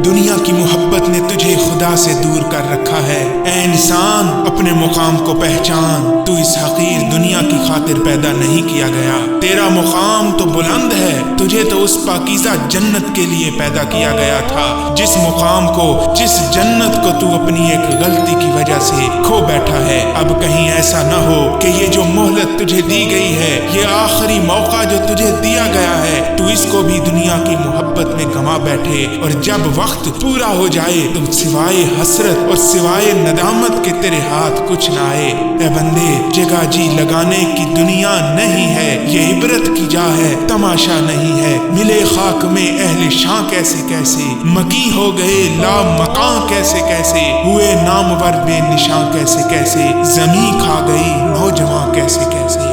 दुनिया की मोहब्बत ने तुझे खुदा से दूर कर रखा है। ऐ इंसान, अपने मुकाम को पहचान। तू इस हकीर दुनिया की खातिर पैदा नहीं किया गया। तेरा मुकाम तो बुलंद है। तुझे तो उस पाकीज़ा जन्नत के लिए पैदा किया गया था, जिस मुकाम को, जिस जन्नत को तू अपनी एक गलती की वजह से खो बैठा है। अब कहीं ऐसा न हो कि ये जो मोहलत तुझे दी गई है, ये आखिरी मौका जो तुझे दिया गया है, तू इसको भी दुनिया की मोहब्बत में गंवा बैठे और जब वक्त पूरा हो जाए तो सिवाय हसरत और सिवाय नदामत के तेरे हाथ कुछ ना आए। ए बंदे, जगह जी लगाने की दुनिया नहीं है, ये इबरत की जा है, तमाशा नहीं है। मिले खाक में अहले शां कैसे कैसे, मकी हो गए ला मकां कैसे कैसे, हुए नामवर बेनिशां कैसे कैसे, जमी खा गई नौजवां कैसे कैसे।